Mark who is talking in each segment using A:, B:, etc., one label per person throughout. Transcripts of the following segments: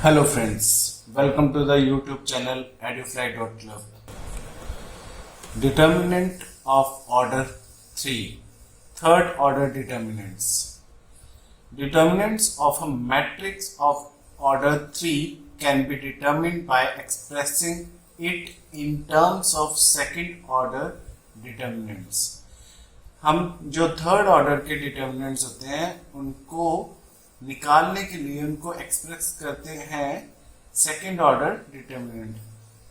A: Hello friends, welcome to the YouTube channel edufly.club. Determinant of order 3, third order determinants. Determinants of a matrix of order 3 can be determined by expressing it in terms of second order determinants. हम जो third order के determinants होते हैं उनको निकालने के लिए उनको एक्सप्रेस करते हैं सेकंड ऑर्डर डिटर्मिनेंट,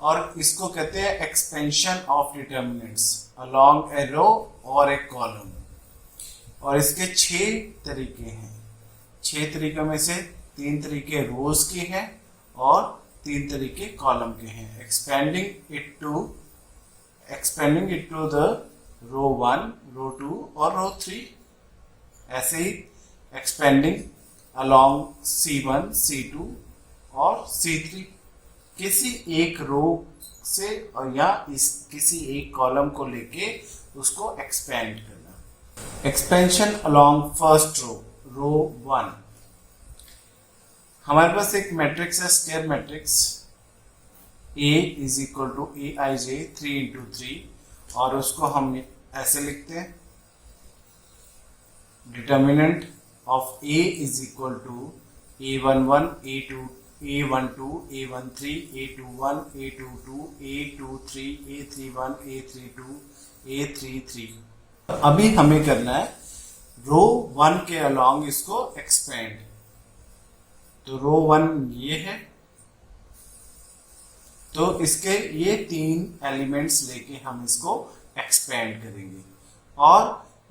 A: और इसको कहते हैं एक्सपेंशन ऑफ डिटर्मिनेंट्स अलोंग ए रो और ए कॉलम। और इसके 6 तरीके हैं। 6 तरीकों में से 3 तरीके रोज के हैं और 3 तरीके कॉलम के हैं। Expanding it to the row 1, row 2 और रो 3। ऐसे ही एक्सपेंडिंग अलोंग C1, C2 और C3 किसी एक रो से और या किसी एक कॉलम को लेके उसको एक्सपेंड करना। Expansion along first row 1। हमारे पास एक मैट्रिक्स है, square matrix A is equal to Aij 3 into 3, और उसको हम ऐसे लिखते हैं determinant of A is equal to A11, A12, A13, A21, A22, A23, A31, A32, A33। अभी हमें करना है रो 1 के अलोंग इसको एक्सपेंड। तो रो 1 ये है, तो इसके ये 3 एलिमेंट्स लेके हम इसको एक्सपेंड करेंगे। और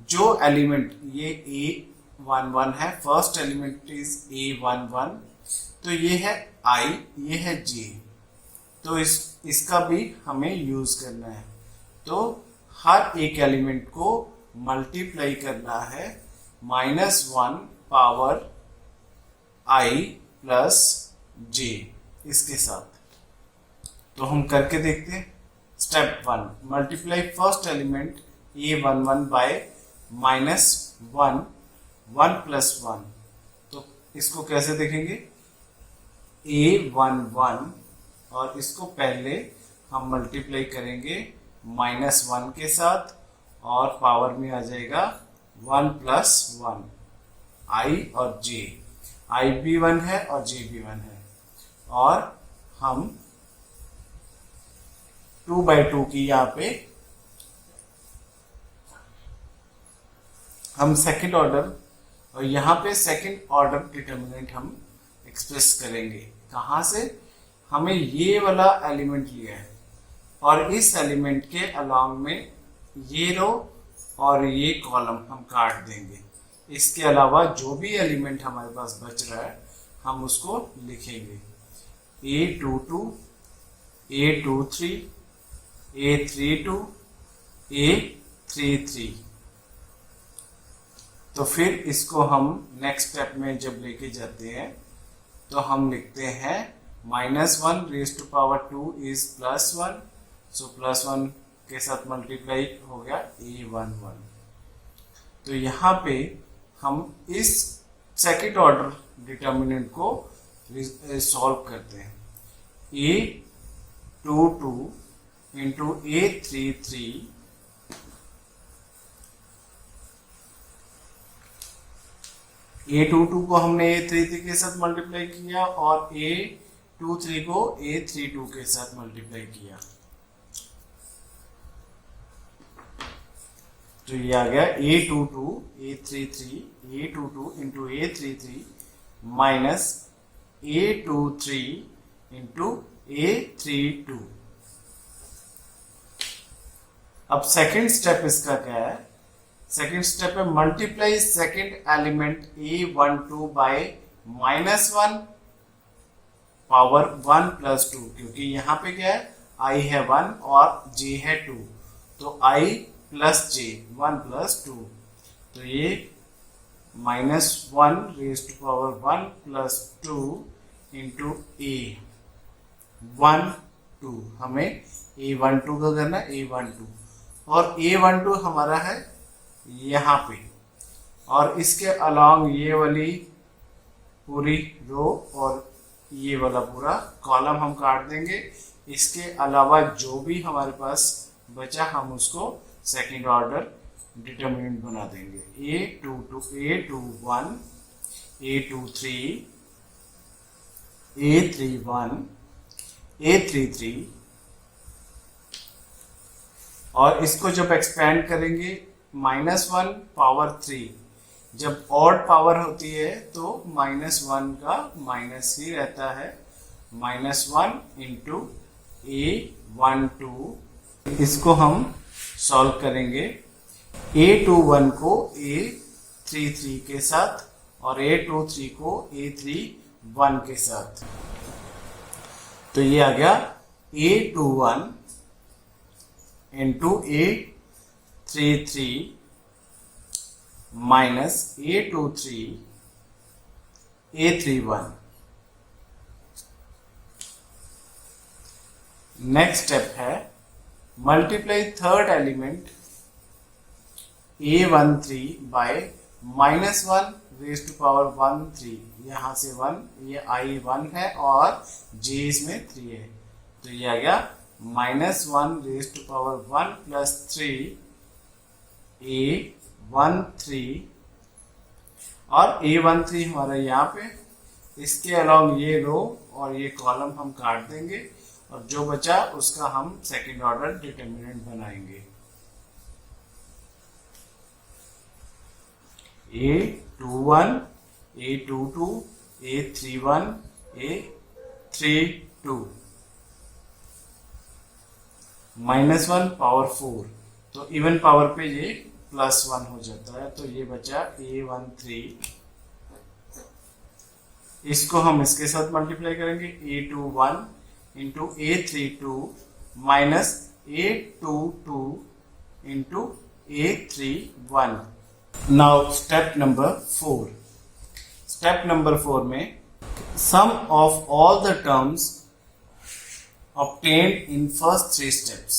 A: जो एलिमेंट ये A11 है, फर्स्ट एलिमेंट इज A11, तो ये है I, ये है J, तो इसका भी हमें यूज करना है। तो हर एक एलिमेंट को मल्टीप्लाई करना है -1 पावर I प्लस J इसके साथ। तो हम करके देखते हैं। Step 1, multiply first element A11 by -1, 1 plus 1। तो इसको कैसे देखेंगे? A11 और इसको पहले हम मल्टीप्लाई करेंगे -1 के साथ, और पावर में आ जाएगा 1 प्लस 1, I और J। I भी 1 है और J भी 1 है, और हम 2/2 की यहाँ पे हम सेकंड ऑर्डर, और यहाँ पे सेकंड ऑर्डर डिटर्मिनेंट हम एक्सप्रेस करेंगे। कहाँ से? हमें ये वाला एलिमेंट लिया है और इस एलिमेंट के अलोंग में ये रो और ये कॉलम हम काट देंगे। इसके अलावा जो भी एलिमेंट हमारे पास बच रहा है हम उसको लिखेंगे A22, A23, A32, A33। तो फिर इसको हम नेक्स्ट स्टेप में जब लेके जाते हैं तो हम लिखते हैं -1 रेज़ टू पावर 2 इज +1, सो +1 के साथ मल्टीप्लाई हो गया A11। तो यहाँ पे हम इस सेकंड ऑर्डर डिटर्मिनेंट को सॉल्व करते हैं। A22 इंटू A33 A22 को हमने A33 के साथ मल्टीप्लाई किया और A23 को A32 के साथ मल्टीप्लाई किया, तो ये आ गया A22 A33 A22 into A33 minus A23 into A32। अब सेकंड स्टेप इसका क्या है? सेकंड स्टेप है multiply second element A12 by -1 power 1 plus 2, क्योंकि यहाँ पे क्या है? I है 1 और J है 2, तो I प्लस J 1 प्लस 2, तो ये -1 raise to power 1 plus 2 into A12। हमें A12 का करना है, A12, और A12 हमारा है यहाँ पे, और इसके अलोंग ये वाली पूरी रो और ये वाला पूरा कॉलम हम काट देंगे। इसके अलावा जो भी हमारे पास बचा हम उसको सेकंड ऑर्डर डिटर्मिनेंट बना देंगे। A21, A23, A31, A33 और इसको जब एक्सपेंड करेंगे -1 पावर 3, जब ऑड पावर होती है तो -1 का माइनस ही रहता है। -1 इंटू A12, इसको हम सॉल्व करेंगे। A21 को A33 के साथ और A23 को A31 के साथ, तो ये आ गया A21 into A33 minus A23 A31। Next step है multiply third element A13 by -1 raise to power 13। यहां से 1, ये I1 है और J इसमें 3 है, तो ये आ गया -1 raise to power 1 plus 3 A13 और A13 हमारा यहाँ पे। इसके अलावा ये रो और ये कॉलम हम काट देंगे और जो बचा उसका हम सेकंड ऑर्डर डिटर्मिनेंट बनाएंगे। A21, A22, A31, A32 -1 power 4, तो इवन पावर पे ये +1 हो जाता है, तो ये बचा A13। इसको हम इसके साथ मल्टीप्लाई करेंगे। A21 into A32 minus A22 into A31। Now step number 4। Step number 4 में sum of all the terms obtained in first 3 steps,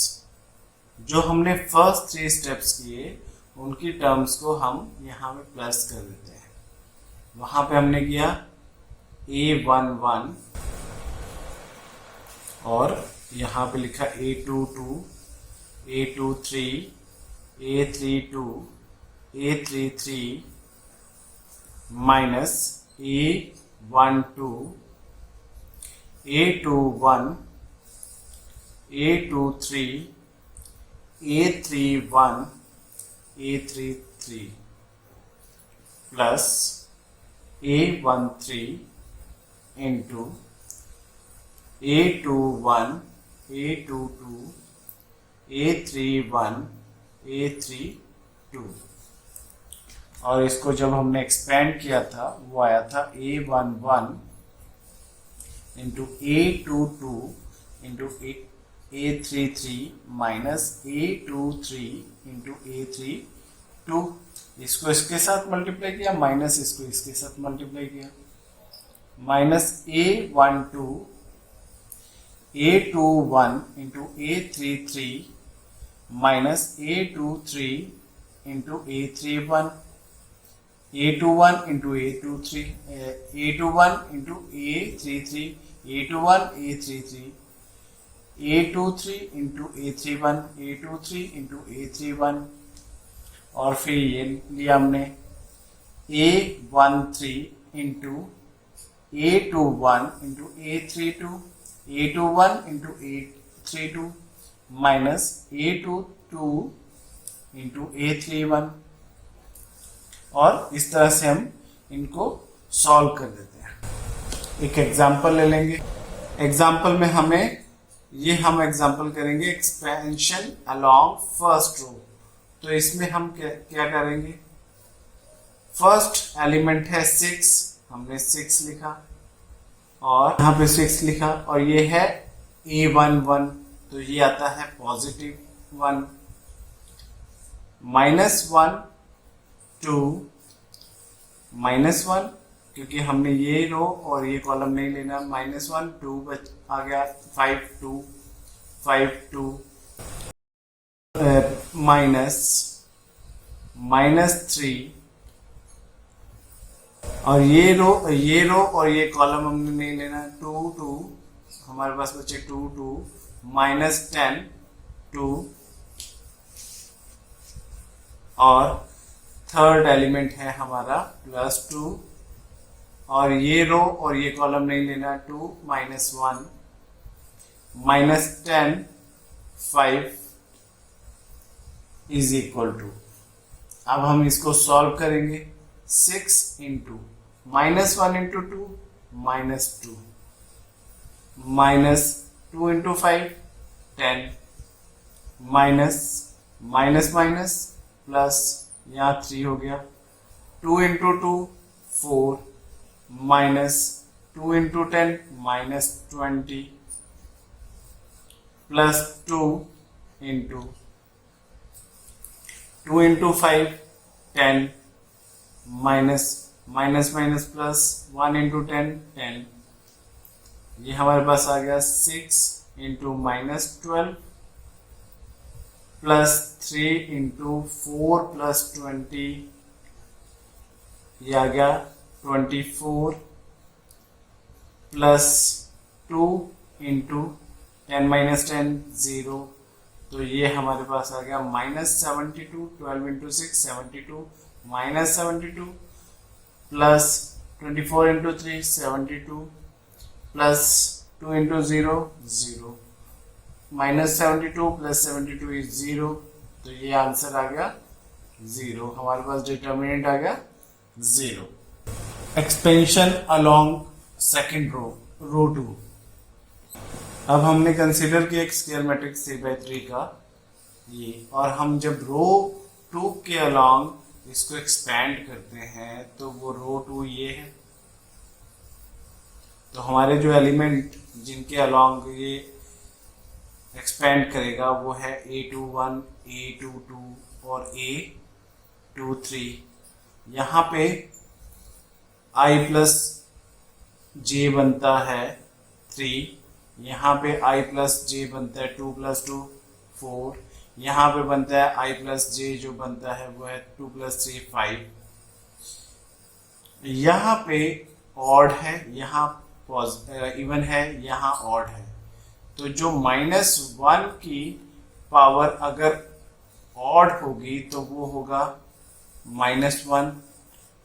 A: जो हमने फर्स्ट 3 स्टेप्स किए उनकी टर्म्स को हम यहाँ पे प्लस कर देते हैं। वहां पे हमने किया A11 और यहाँ पे लिखा A22, A23, A32, A33 minus A12, A21, A23, A31, A33 plus A13 into A21, A22, A31, A32 और इसको जब हमने एक्सपेंड किया था वो आया था A11 into A22 into A33 minus A23 into A32। इसको इसके साथ मल्टीप्लाई किया, माइनस इसको इसके साथ मल्टीप्लाई किया, minus A12 A21 into A33 minus A23 into A31, A21 into A23, A21 into A33, A21 A33, A23 into A31, A23 into A31 और फिर ये लिया हमने A13 into A21 into A32, A21 into A32 minus A22 into A31 और इस तरह से हम इनको सॉल्व कर देते हैं। एक एग्जांपल ले लेंगे। एग्जांपल में हमें ये हम एग्जांपल करेंगे एक्सपेंशन अलोंग फर्स्ट रो। तो इसमें हम क्या करेंगे, फर्स्ट एलिमेंट है 6, हमने 6 लिखा और यहाँ पे 6 लिखा और ये है A11, तो ये आता है +1, -1 2 -1 क्योंकि हमने ये रो और ये कॉलम नहीं लेना, -1 2 आ गया, 5 2 माइनस -3 और ये रो और ये कॉलम हमने नहीं लेना। 2 2 हमारे पास बचे 2 2 -10 2 और थर्ड एलिमेंट है हमारा +2 और ये रो और ये कॉलम नहीं लेना। 2 -1 -10 5 इज इक्वल टू। अब हम इसको सॉल्व करेंगे। 6 into -1 into 2 -2 -2 into 5 10 minus plus यहाँ 3 हो गया। 2 into 2 4 -2 into 10 -20 plus 2 into 5 10 minus plus 1 into 10 10। ये हमारे पास आ गया 6 इंटू -12 प्लस 3 इंटू 4 प्लस 20, ये आ गया 24 प्लस 2 इंटू 10 -10 0। तो ये हमारे पास आ गया -72। 12 into 6 72 -72 plus 24 into 3 72 plus 2 into 0 0 -72 plus 72 is 0। तो ये आंसर आ गया 0। हमारे पास डिटर्मिनेंट आ गया 0। Expansion along second row 2। अब हमने कंसीडर किया एक स्केलर मैट्रिक्स 3/3 का ये, और हम जब रो 2 के अलोंग इसको एक्सपेंड करते हैं तो वो रो 2 ये है। तो हमारे जो एलिमेंट जिनके अलोंग ये एक्सपेंड करेगा वो है A21 A22 और A23। यहाँ पे I प्लस J बनता है 3, यहाँ पे I प्लस J बनता है 2 + 2 4, यहाँ पे बनता है I प्लस J जो बनता है वो है 2 + 3 5। यहाँ पे ऑड है, यहाँ इवन है, यहाँ ऑड है। तो जो -1 की पावर अगर ऑड होगी तो वो होगा -1,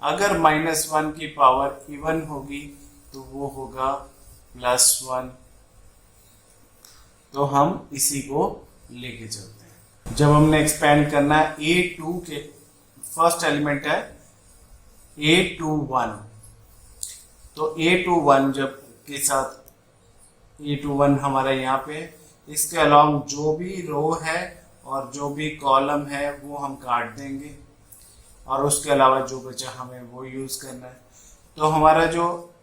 A: अगर -1 की पावर इवन होगी तो वो होगा +1। तो हम इसी को लेके चलते हैं। जब हमने एक्सपेंड करना है A2 के फर्स्ट एलिमेंट है A21, तो A21 जब के साथ A21 हमारा यहाँ पे, इसके अलावा जो भी रो है और जो भी कॉलम है वो हम काट देंगे और उसके अलावा जो बचा हमें वो यूज करना है। तो हमारा जो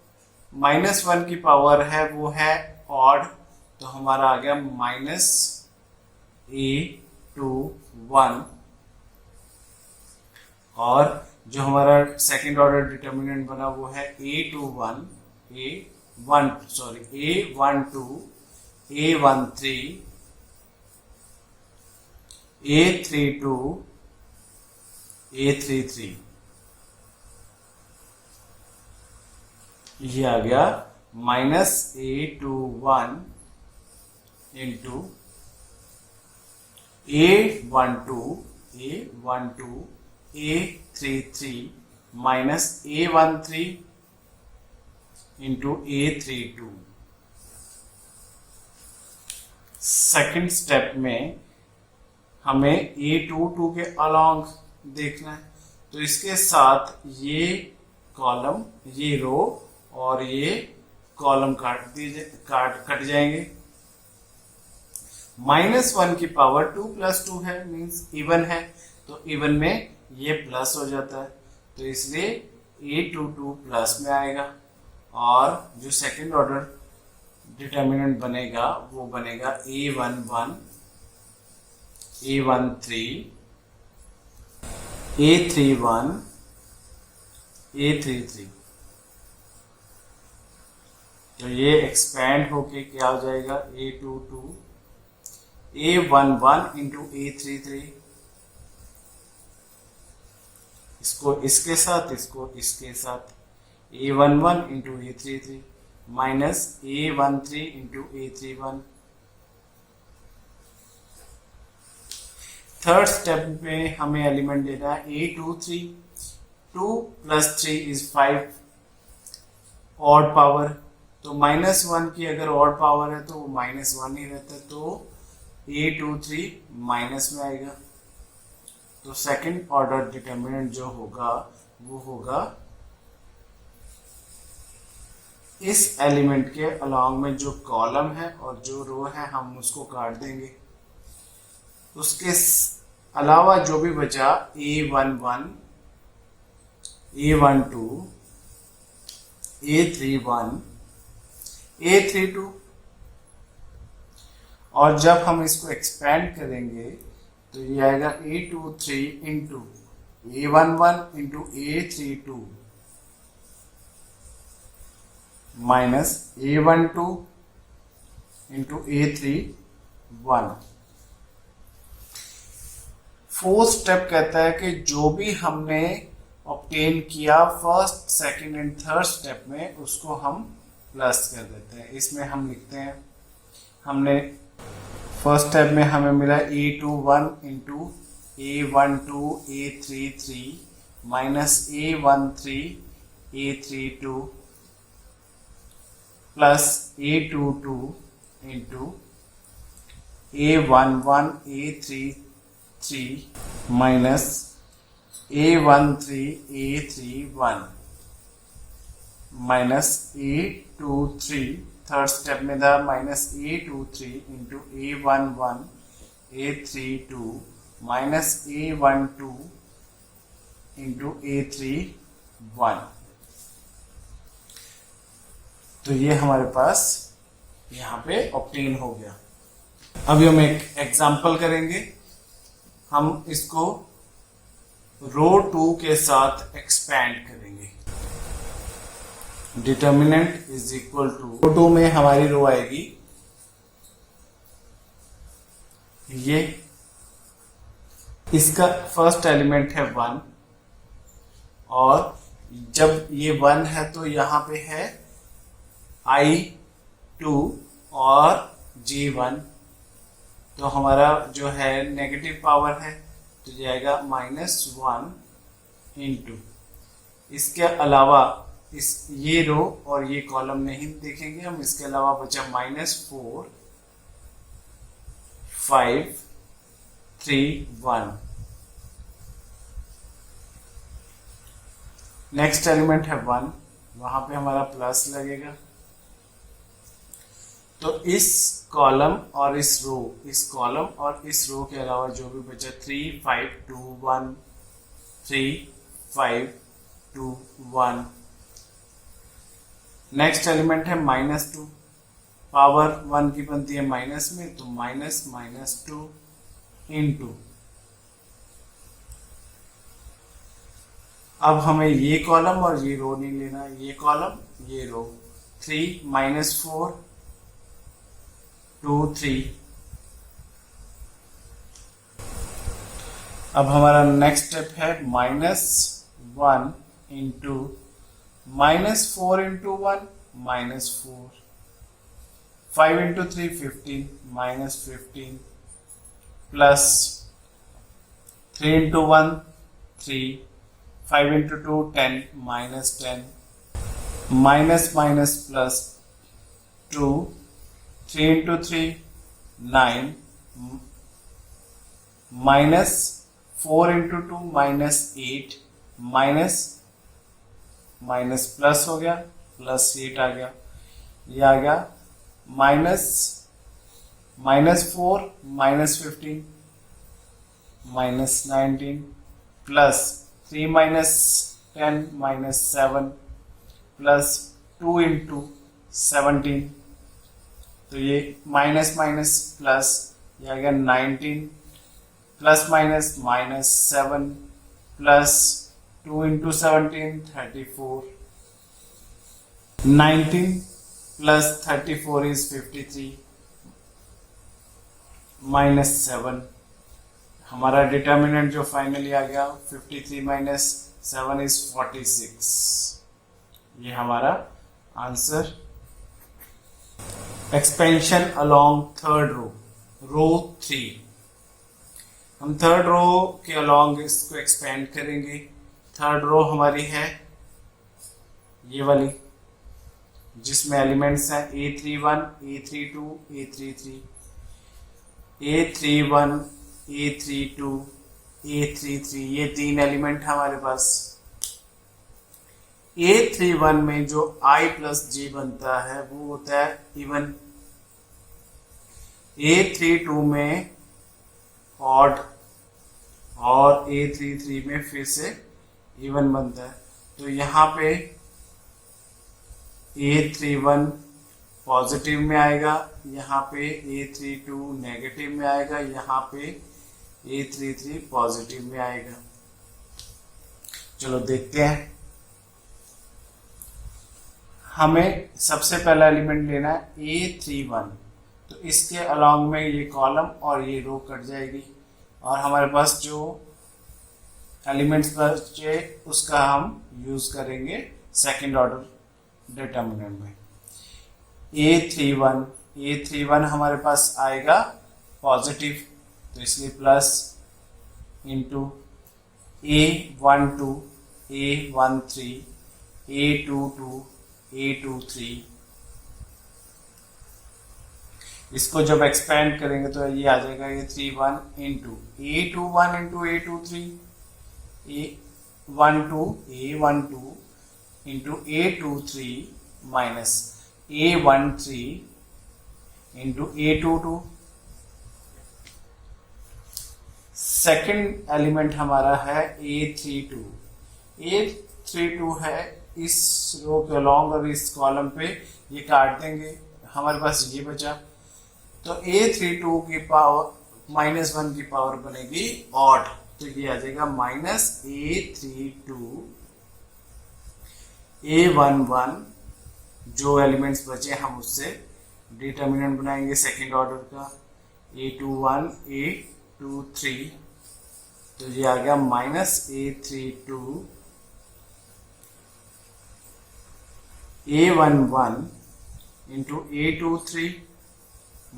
A: -1 की पावर है वो है ऑड, तो हमारा आ गया -A21। और जो हमारा सेकंड ऑर्डर डिटर्मिनेंट बना वो है A12 A13 A32 A33। ये आ गया -A21 into A12 A33 -A13 into A32। Second step में हमें A22 के अलोंग देखना है, तो इसके साथ ये कॉलम, ये रो और ये कॉलम कट जाएंगे। -1 की पावर 2 + 2 है, मींस इवन है, तो इवन में ये प्लस हो जाता है, तो इसलिए A22 प्लस में आएगा। और जो सेकंड ऑर्डर डिटर्मिनेंट बनेगा वो बनेगा A11 A13 A31 A33। तो ये एक्सपेंड होके क्या हो जाएगा A22 A11 इंटू A33। इसको इसके साथ, इसको इसके साथ, A11 into A33 minus A13 into A31। Third step में हमें एलिमेंट देना है A23। 2 plus 3 is 5 odd power, तो -1 की अगर ऑड पावर है तो वो -1 ही रहता है, तो A23 माइनस में आएगा। तो सेकंड ऑर्डर डिटर्मिनेंट जो होगा वो होगा इस एलिमेंट के अलॉन्ग में जो कॉलम है और जो रो है हम उसको काट देंगे। उसके अलावा जो भी बचा A11, A12, A31, A32, और जब हम इसको एक्सपेंड करेंगे तो ये आएगा A23 into A11 into A32 minus A12 into A31। Fourth step कहता है कि जो भी हमने ऑब्टेन किया first, second and third step में उसको हम प्लस कर देते हैं। इसमें हम लिखते हैं, हमने फर्स्ट स्टेप में हमें मिला A21 into A12 A33 minus A13 A32 plus A22 into A11 A33 minus A13 A31 minus A23, third step में था minus A23 into A11 A32 minus A12 into A31। तो ये हमारे पास यहाँ पे ऑब्टेन हो गया। अभी हम एक एग्जाम्पल करेंगे। हम इसको रो 2 के साथ एक्सपैंड करेंगे। डिटर्मिनेंट इज इक्वल टू रो 2 में हमारी रो आएगी ये, इसका फर्स्ट एलिमेंट है 1 और जब ये 1 है तो यहां पे है I2 और J1, तो हमारा जो है नेगेटिव पावर है तो जाएगा -1 इंटू, इसके अलावा इस ये रो और ये कॉलम नहीं देखेंगे हम, इसके अलावा बचा -4 5 3 1। नेक्स्ट एलिमेंट है 1, वहां पे हमारा प्लस लगेगा। तो इस कॉलम और इस कॉलम और इस रो के अलावा जो भी बचा 3 5 2 1 3 5 2 1। नेक्स्ट एलिमेंट है -2, पावर 1 की बनती है माइनस में, तो -2 इंटू, अब हमें ये कॉलम और ये रो नहीं लेना, ये कॉलम ये रो, 3 -4 2 3। अब हमारा नेक्स्ट स्टेप है -1 into -4 into 1 -4, 5 into 3 15 -15 plus 3 into 1 3, 5 into 2 10 -10 minus minus plus 2, 3 into 3 9 minus 4 into 2 -8 minus minus plus हो गया, +8 आ गया, ये आ गया -4 -15 -19 प्लस 3 -10 -7 प्लस 2 into 17, तो ये माइनस माइनस प्लस, ये आ गया 19 plus minus -7 plus 2 into 17 34, 19 plus 34 is 53 -7। हमारा डिटर्मिनेंट जो फाइनली आ गया 53 -7 is 46। ये हमारा answer. Expansion along third row, row 3। हम थर्ड रो के अलोंग इसको एक्सपेंड करेंगे। थर्ड रो हमारी है ये वाली, जिसमें एलिमेंट्स हैं A31, A32, A33, A31, A32, A33, ये 3 एलिमेंट हमारे पास। A31 में जो I प्लस J बनता है वो होता है इवन। A32 में ऑड और A33 में फिर से इवन बनता है। तो यहाँ पे A31 पॉजिटिव में आएगा, यहाँ पे A32 नेगेटिव में आएगा, यहाँ पे A33 पॉजिटिव में आएगा। चलो देखते हैं। हमें सबसे पहला एलिमेंट लेना है A31, तो इसके अलोंग में ये कॉलम और ये रो कट जाएगी और हमारे पास जो एलिमेंट्स बचे उसका हम यूज करेंगे सेकंड ऑर्डर डिटर्मिनेंट में। A31 हमारे पास आएगा पॉजिटिव, तो इसलिए plus into A12, A13, A22, A23। इसको जब एक्सपेंड करेंगे तो ये आ जाएगा A31 into A21 into A23, A12 into A23 minus A13 into A22। Second element हमारा है A32। A32 है इस रो के अलोंग और इस कॉलम पे ये काट देंगे, हमारे पास ये बचा। तो A32 की पावर -1 की पावर बनेगी ऑड, तो ये आ जाएगा माइनस A32 A11। जो एलिमेंट्स बचे हम उससे डिटर्मिनेंट बनाएंगे सेकेंड ऑर्डर का, A21, A23, तो ये आ गया minus A32 A11 into A23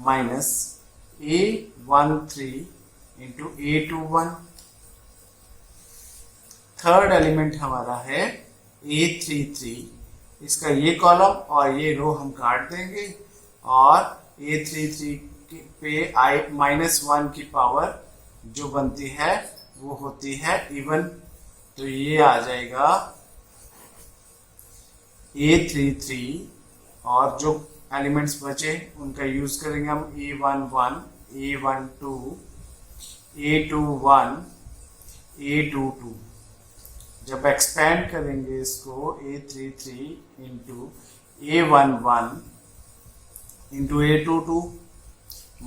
A: minus A13 into A21। Third element हमारा है A33, इसका ये कॉलम और ये रो हम काट देंगे और A33 पे -1 की पावर जो बनती है वो होती है इवन, तो ये आ जाएगा A33 और जो एलिमेंट्स बचे उनका यूज करेंगे हम A11, A12, A21, A22। जब एक्सपेंड करेंगे इसको A33 into A11 into A22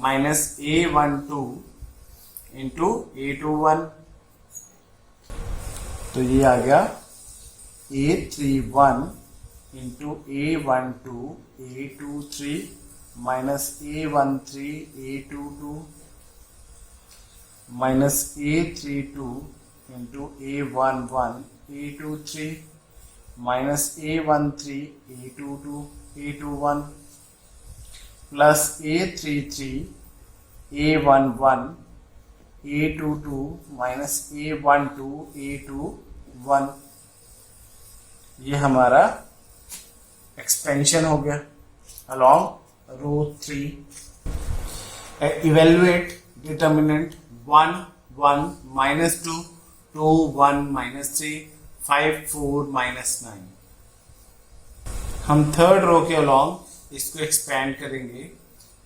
A: minus A12 into A21, तो ये आ गया A31 into A12 A23 minus A13 A22 minus A32 into A11 A23 minus A13 A22 A21 plus A33 A11 A22 minus A12 A21। ये हमारा expansion हो गया along रो 3। Evaluate determinant 1 1 -2 2 1 -3 5 4 -9। हम third row के अलोंग इसको एक्सपेंड करेंगे,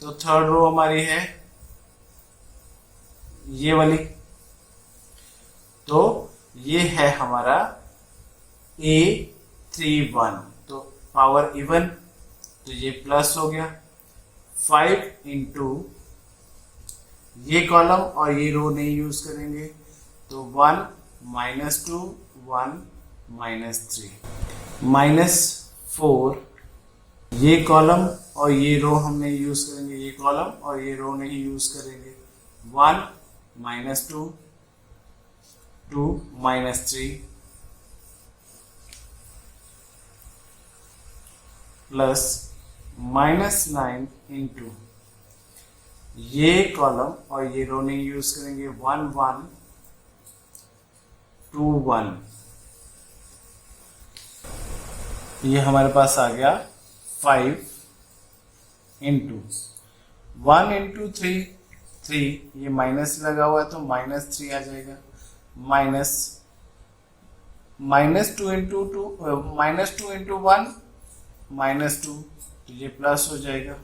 A: तो third row हमारी है ये वाली, तो ये है हमारा A31, तो पावर इवन, तो ये प्लस हो गया 5 इंटू ये कॉलम और ये रो नहीं यूज करेंगे, तो 1 -2 1 -3 -4। ये कॉलम और ये रो हम नहीं यूज करेंगे, ये कॉलम और ये रो नहीं यूज करेंगे। 1 -2 2 -3 प्लस -9 इंटू ये कॉलम और ये रो नहीं यूज करेंगे 1 1 2 1। ये हमारे पास आ गया 5 इंटू 1 इंटू 3 3, ये माइनस लगा हुआ है तो -3 आ जाएगा, -2 इंटू 2 -2 इंटू 1 -2, तो ये प्लस हो जाएगा,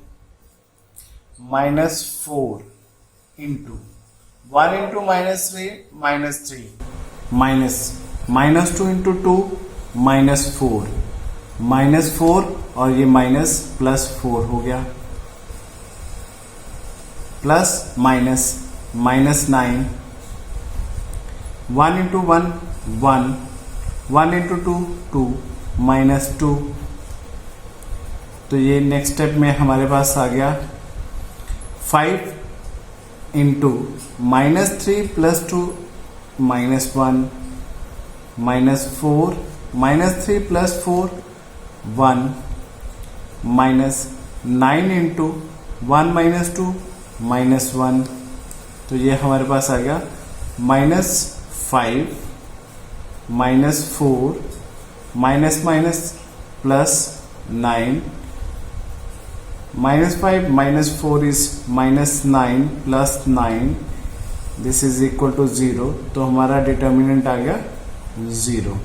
A: -4 इंटू 1 इंटू -3 -3, -2 इंटू 2 -4, -4 और ये +4 हो गया, प्लस -9, 1 इंटू 1 1, 1 इंटू 2 2, -2, तो ये नेक्स्ट स्टेप में हमारे पास आ गया 5 इंटू -3 प्लस 2 -1, -4, -3 प्लस 4 1, -9 इंटू 1 -2 -1, तो ये हमारे पास आ गया -5 -4 +9, -5 -4 is -9 plus 9, this is equal to 0, तो हमारा डिटर्मिनेंट आ गया 0।